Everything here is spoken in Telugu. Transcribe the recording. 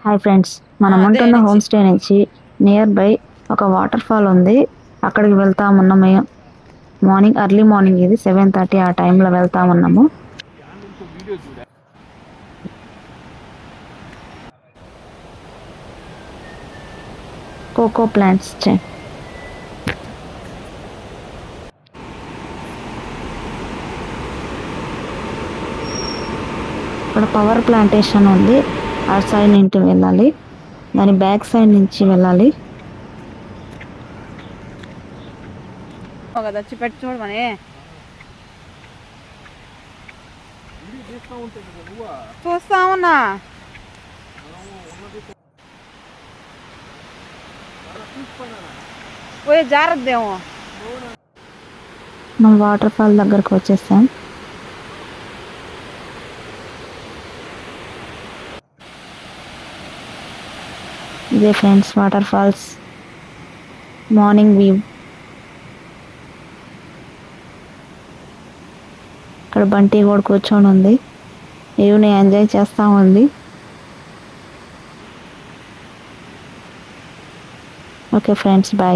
హాయ్ ఫ్రెండ్స్, మనం ఉంటున్న హోమ్ స్టే నుంచి నియర్ బై ఒక వాటర్ ఫాల్ ఉంది. అక్కడికి వెళ్తామున్నాం. మార్నింగ్ ఎర్లీ మార్నింగ్ ఇది 7:30 ఆ టైంలో వెళ్తామున్నాము. కోకో ప్లాంట్స్ ఇక్కడ పవర్ ప్లాంటేషన్ ఉంది. ఆ సైడ్ నుంచి వెళ్ళాలి, దాని బ్యాక్ సైడ్ నుంచి వెళ్ళాలి. చూడమని చూస్తా ఉన్నా. జాగ్రత్తేమో. మనం వాటర్ ఫాల్ దగ్గరకు వచ్చేసాం. ఇదే friends water falls morning view. ఇక్కడ బంటి కూడా కూర్చొని ఉంది, వ్యూని ఎంజాయ్ చేస్తూ ఉంది. Okay friends, bye.